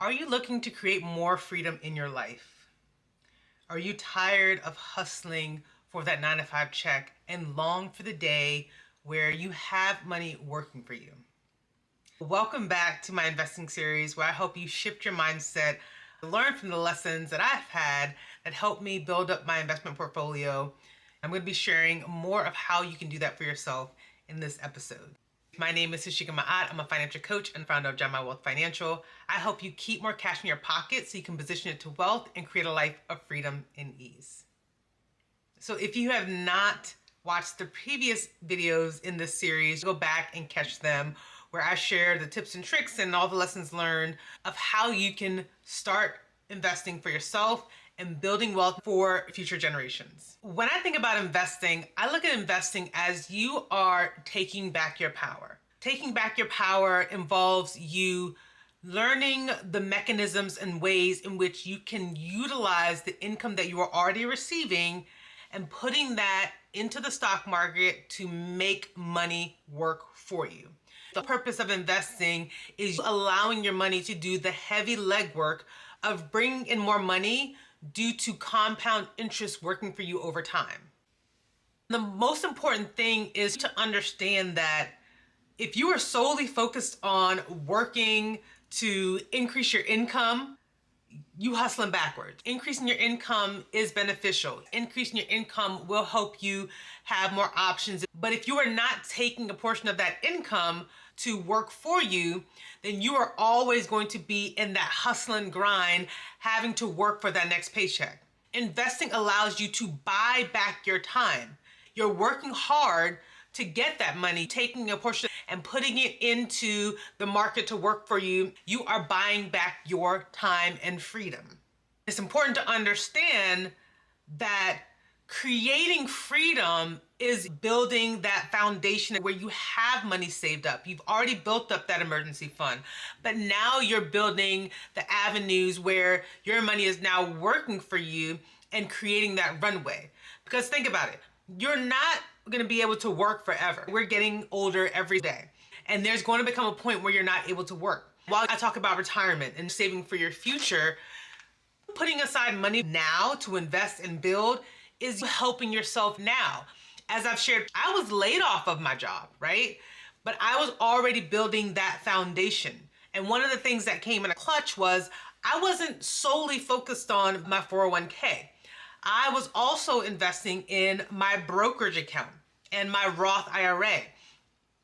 Are you looking to create more freedom in your life? Are you tired of hustling for that 9 to 5 check and long for the day where you have money working for you? Welcome back to my investing series where I hope you shift your mindset, learn from the lessons that I've had that helped me build up my investment portfolio. I'm going to be sharing more of how you can do that for yourself in this episode. My name is Sashika Ma'at. I'm a financial coach and founder of John My Wealth Financial. I help you keep more cash in your pocket so you can position it to wealth and create a life of freedom and ease. So if you have not watched the previous videos in this series, go back and catch them where I share the tips and tricks and all the lessons learned of how you can start investing for yourself and building wealth for future generations. When I think about investing, I look at investing as you are taking back your power. Taking back your power involves you learning the mechanisms and ways in which you can utilize the income that you are already receiving and putting that into the stock market to make money work for you. The purpose of investing is allowing your money to do the heavy legwork of bringing in more money due to compound interest working for you over time. The most important thing is to understand that if you are solely focused on working to increase your income, you hustling backwards. Increasing your income is beneficial. Increasing your income will help you have more options. But if you are not taking a portion of that income to work for you, then you are always going to be in that hustle and grind, having to work for that next paycheck. Investing allows you to buy back your time. You're working hard to get that money, taking a portion and putting it into the market to work for you. You are buying back your time and freedom. It's important to understand that creating freedom is building that foundation where you have money saved up. You've already built up that emergency fund, but now you're building the avenues where your money is now working for you and creating that runway. Because think about it, you're not going to be able to work forever. We're getting older every day, and there's going to become a point where you're not able to work. While I talk about retirement and saving for your future, putting aside money now to invest and build is helping yourself now. As I've shared, I was laid off of my job, right? But I was already building that foundation. And one of the things that came in a clutch was I wasn't solely focused on my 401k. I was also investing in my brokerage account and my Roth IRA.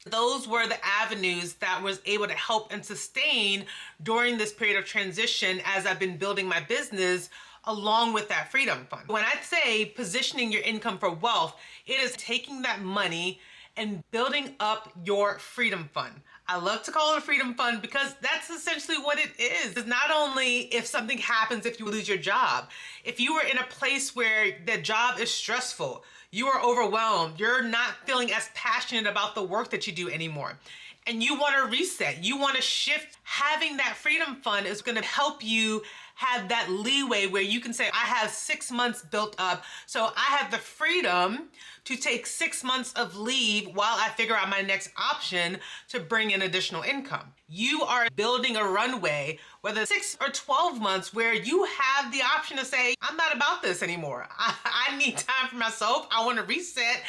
Those were the avenues that was able to help and sustain during this period of transition as I've been building my business along with that freedom fund. When I say positioning your income for wealth, it is taking that money and building up your freedom fund. I love to call it a freedom fund because that's essentially what it is. It's not only if something happens, if you lose your job, if you are in a place where the job is stressful, you are overwhelmed, you're not feeling as passionate about the work that you do anymore, and you want to reset, you want to shift, having that freedom fund is going to help you have that leeway where you can say, I have 6 months built up, so I have the freedom to take 6 months of leave while I figure out my next option to bring in additional income. You are building a runway, whether 6 or 12 months, where you have the option to say, I'm not about this anymore. I need time for myself. I want to reset.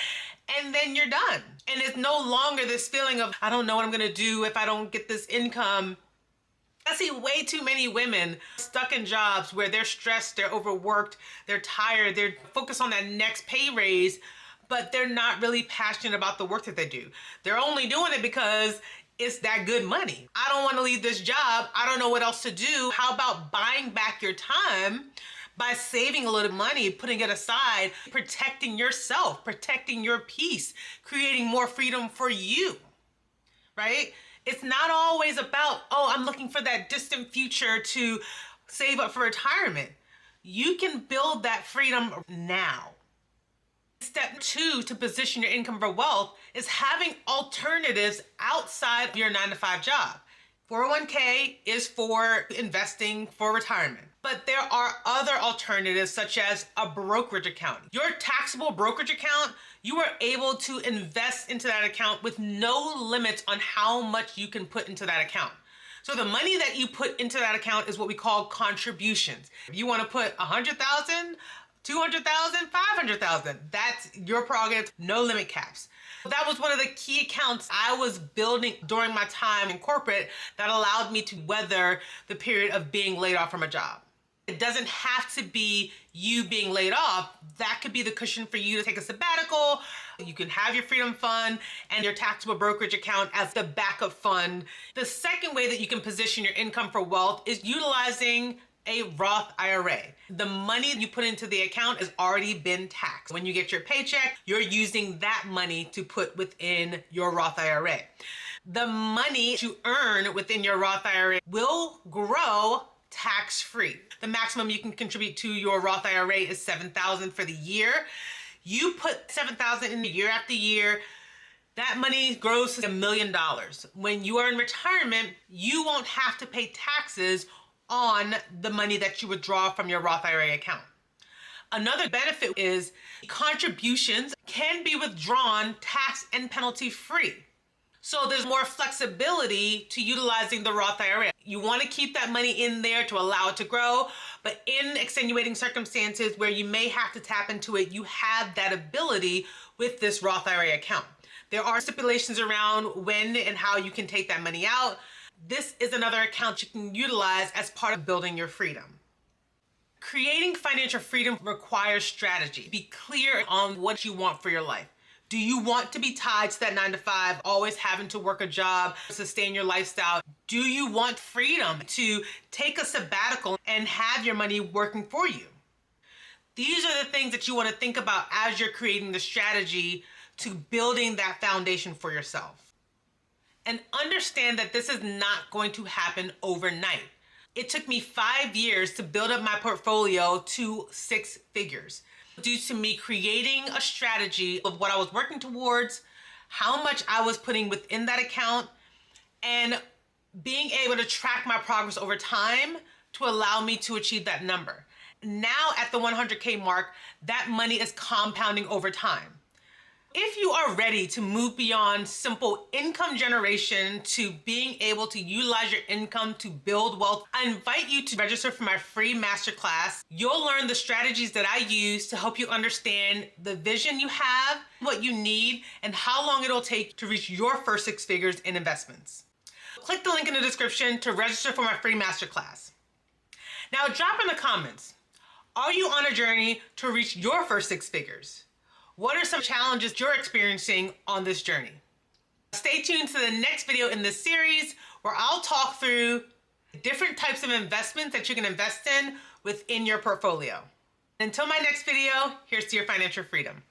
And then you're done. And it's no longer this feeling of, I don't know what I'm going to do if I don't get this income. I see way too many women stuck in jobs where they're stressed, they're overworked, they're tired, they're focused on that next pay raise, but they're not really passionate about the work that they do. They're only doing it because it's that good money. I don't want to leave this job. I don't know what else to do. How about buying back your time by saving a little money, putting it aside, protecting yourself, protecting your peace, creating more freedom for you, right? It's not always about, oh, I'm looking for that distant future to save up for retirement. You can build that freedom now. Step 2 to position your income for wealth is having alternatives outside of your 9 to 5 job. 401k is for investing for retirement, but there are other alternatives such as a brokerage account. Your taxable brokerage account, you are able to invest into that account with no limits on how much you can put into that account. So the money that you put into that account is what we call contributions. If you want to put 100,000, 200,000, 500,000, that's your prerogative, no limit caps. That was one of the key accounts I was building during my time in corporate that allowed me to weather the period of being laid off from a job. It doesn't have to be you being laid off. That could be the cushion for you to take a sabbatical. You can have your freedom fund and your taxable brokerage account as the backup fund. The second way that you can position your income for wealth is utilizing a Roth IRA. The money you put into the account has already been taxed. When you get your paycheck, you're using that money to put within your Roth IRA. The money you earn within your Roth IRA will grow tax-free. The maximum you can contribute to your Roth IRA is $7,000 for the year. You put $7,000 in year after year, that money grows to $1 million. When you are in retirement, you won't have to pay taxes on the money that you withdraw from your Roth IRA account. Another benefit is contributions can be withdrawn tax and penalty free. So there's more flexibility to utilizing the Roth IRA. You want to keep that money in there to allow it to grow, but in extenuating circumstances where you may have to tap into it, you have that ability with this Roth IRA account. There are stipulations around when and how you can take that money out. This is another account you can utilize as part of building your freedom. Creating financial freedom requires strategy. Be clear on what you want for your life. Do you want to be tied to that 9-to-5, always having to work a job, sustain your lifestyle? Do you want freedom to take a sabbatical and have your money working for you? These are the things that you want to think about as you're creating the strategy to building that foundation for yourself. And understand that this is not going to happen overnight. It took me 5 years to build up my portfolio to 6 figures due to me creating a strategy of what I was working towards, how much I was putting within that account, and being able to track my progress over time to allow me to achieve that number. Now at the 100K mark, that money is compounding over time. If you are ready to move beyond simple income generation to being able to utilize your income to build wealth, I invite you to register for my free masterclass. You'll learn the strategies that I use to help you understand the vision you have, what you need, and how long it'll take to reach your first 6 figures in investments. Click the link in the description to register for my free masterclass. Now drop in the comments, are you on a journey to reach your first 6 figures? What are some challenges you're experiencing on this journey? Stay tuned to the next video in this series where I'll talk through different types of investments that you can invest in within your portfolio. Until my next video, here's to your financial freedom.